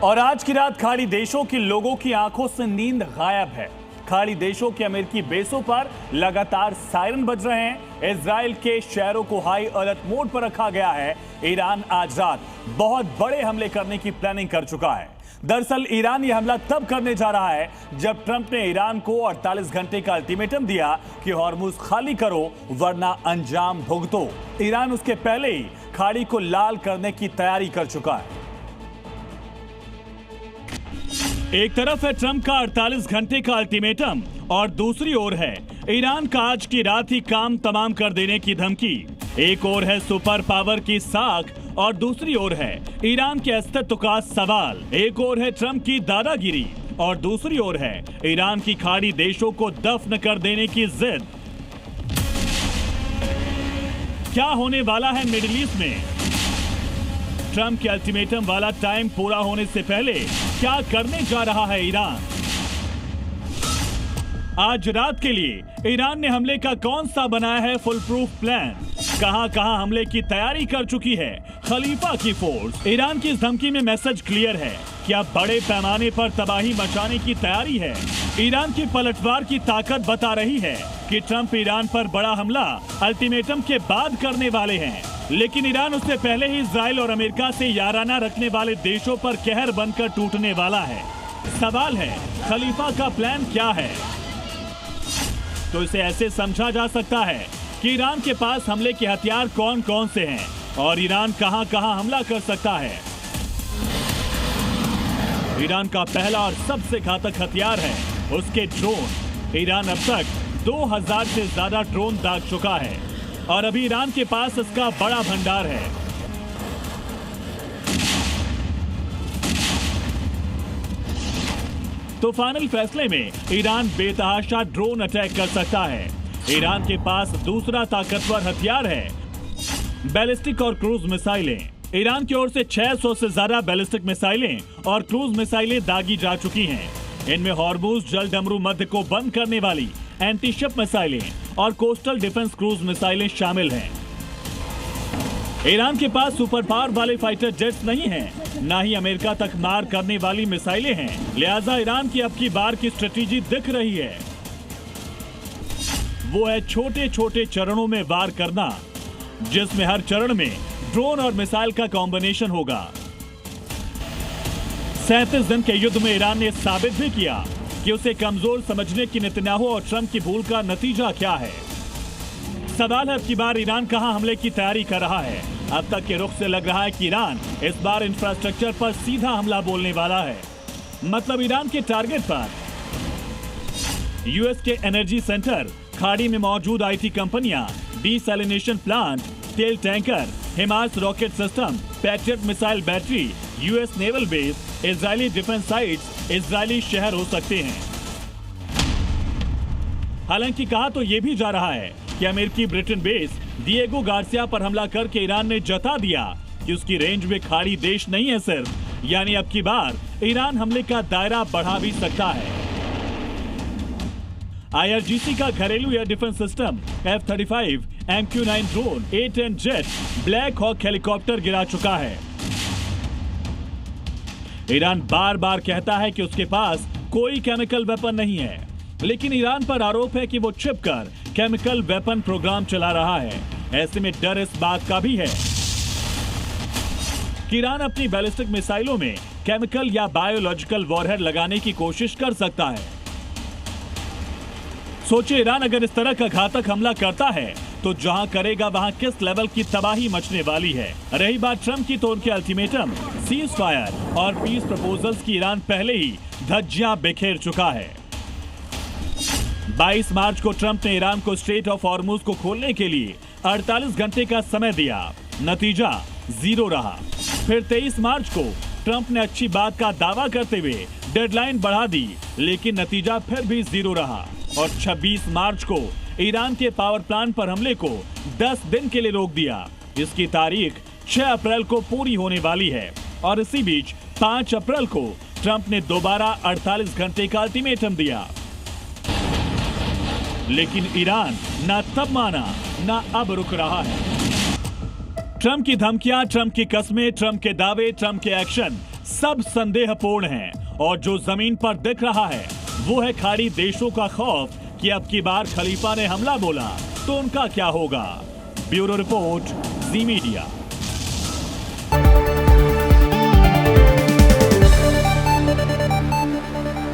और आज की रात खाड़ी देशों के लोगों की आंखों से नींद गायब है। खाड़ी देशों के अमेरिकी बेसों पर लगातार सायरन बज रहे हैं। इजराइल के शहरों को हाई अलर्ट मोड पर रखा गया है। ईरान आज रात बहुत बड़े हमले करने की प्लानिंग कर चुका है। दरअसल ईरान ये हमला तब करने जा रहा है जब ट्रंप ने ईरान को 48 घंटे का अल्टीमेटम दिया कि हॉर्मुज खाली करो वरना अंजाम भुगतो। ईरान उसके पहले ही खाड़ी को लाल करने की तैयारी कर चुका है। एक तरफ है ट्रंप का 48 घंटे का अल्टीमेटम और दूसरी ओर है ईरान का आज की रात ही काम तमाम कर देने की धमकी। एक ओर है सुपर पावर की साख और दूसरी ओर है ईरान के अस्तित्व का सवाल। एक ओर है ट्रंप की दादागिरी और दूसरी ओर है ईरान की खाड़ी देशों को दफन कर देने की जिद। क्या होने वाला है मिडिल ईस्ट में? ट्रंप के अल्टीमेटम वाला टाइम पूरा होने से पहले क्या करने जा रहा है ईरान? आज रात के लिए ईरान ने हमले का कौन सा बनाया है फुल प्रूफ प्लान? कहां हमले की तैयारी कर चुकी है खलीफा की फोर्स? ईरान की इस धमकी में मैसेज क्लियर है कि अब बड़े पैमाने पर तबाही मचाने की तैयारी है। ईरान की पलटवार की ताकत बता रही है कि ट्रंप ईरान पर बड़ा हमला अल्टीमेटम के बाद करने वाले हैं, लेकिन ईरान उससे पहले ही इजराइल और अमेरिका से याराना रखने वाले देशों पर कहर बनकर टूटने वाला है। सवाल है खलीफा का प्लान क्या है? तो इसे ऐसे समझा जा सकता है कि ईरान के पास हमले के हथियार कौन कौन से हैं और ईरान कहां हमला कर सकता है। ईरान का पहला और सबसे घातक हथियार है उसके ड्रोन। ईरान अब तक 2000 से ज्यादा ड्रोन दाग चुका है और अभी ईरान के पास इसका बड़ा भंडार है। तो फाइनल फैसले में ईरान बेतहाशा ड्रोन अटैक कर सकता है। ईरान के पास दूसरा ताकतवर हथियार है बैलिस्टिक और क्रूज मिसाइलें। ईरान की ओर से 600 से ज्यादा बैलिस्टिक मिसाइलें और क्रूज मिसाइलें दागी जा चुकी हैं। इनमें हॉर्मुज जल डमरू मध्य को बंद करने वाली एंटी शिप मिसाइलें और कोस्टल डिफेंस क्रूज मिसाइलें शामिल हैं। ईरान के पास सुपर पावर वाले फाइटर जेट्स नहीं हैं, ना ही अमेरिका तक मार करने वाली मिसाइलें हैं। लिहाजा ईरान की अब की बार की स्ट्रेटेजी दिख रही है, वो है छोटे छोटे चरणों में वार करना, जिसमें हर चरण में ड्रोन और मिसाइल का कॉम्बिनेशन होगा। 37 दिन के युद्ध में ईरान ने साबित भी किया कि उसे कमजोर समझने की नेतन्याहू और ट्रंप की भूल का नतीजा क्या है। सवाल है अब की बार ईरान कहां हमले की तैयारी कर रहा है? अब तक के रुख से लग रहा है कि ईरान इस बार इंफ्रास्ट्रक्चर पर सीधा हमला बोलने वाला है। मतलब ईरान के टारगेट पर यूएस के एनर्जी सेंटर, खाड़ी में मौजूद आईटी कंपनियां, डीसैलिनेशन प्लांट, तेल tanker, Hamas rocket system, Patriot missile battery, US naval base, Israeli defence sites, Israeli शहर हो सकते हैं। हालांकि कहा तो यह भी जा रहा है कि अमेरिकी ब्रिटेन बेस डिएगो गार्सिया पर हमला करके ईरान ने जता दिया कि उसकी रेंज में खाड़ी देश नहीं है सिर्फ, यानी अब की बार ईरान हमले का दायरा बढ़ा भी सकता है। आईआरजीसी का घरेलू air defence system F-35, MQ-9 drone, A-10 jet, black hawk helicopter गिरा चुका है। ईरान बार बार कहता है कि उसके पास कोई केमिकल वेपन नहीं है, लेकिन ईरान पर आरोप है कि वो छिपकर केमिकल वेपन प्रोग्राम चला रहा है। ऐसे में डर इस बात का भी है कि ईरान अपनी बैलिस्टिक मिसाइलों में केमिकल या बायोलॉजिकल वॉरहेड लगाने की कोशिश कर सकता है। सोचिए, ईरान अगर इस तरह का घातक हमला करता है तो जहां करेगा वहां किस लेवल की तबाही मचने वाली है। रही बात ट्रंप की तो उनके अल्टीमेटम, सीज फायर और पीस प्रपोजल्स की ईरान पहले ही धज्जियां बिखेर चुका है। 22 मार्च को ट्रंप ने ईरान को स्ट्रेट ऑफ हॉर्मुज को खोलने के लिए 48 घंटे का समय दिया, नतीजा 0 रहा। फिर 23 मार्च को ट्रंप ने अच्छी बात का दावा करते हुए डेडलाइन बढ़ा दी, लेकिन नतीजा फिर भी 0 रहा। और 26 मार्च को ईरान के पावर प्लांट पर हमले को 10 दिन के लिए रोक दिया। इसकी तारीख 6 अप्रैल को पूरी होने वाली है और इसी बीच 5 अप्रैल को ट्रंप ने दोबारा 48 घंटे का अल्टीमेटम दिया, लेकिन ईरान ना तब माना ना अब रुक रहा है। ट्रंप की धमकियां, ट्रंप की कस्में, ट्रंप के दावे, ट्रंप के एक्शन सब संदेहपूर्ण हैं और जो जमीन पर दिख रहा है वो है खाड़ी देशों का खौफ कि अब की बार खलीफा ने हमला बोला तो उनका क्या होगा। ब्यूरो रिपोर्ट, जी मीडिया।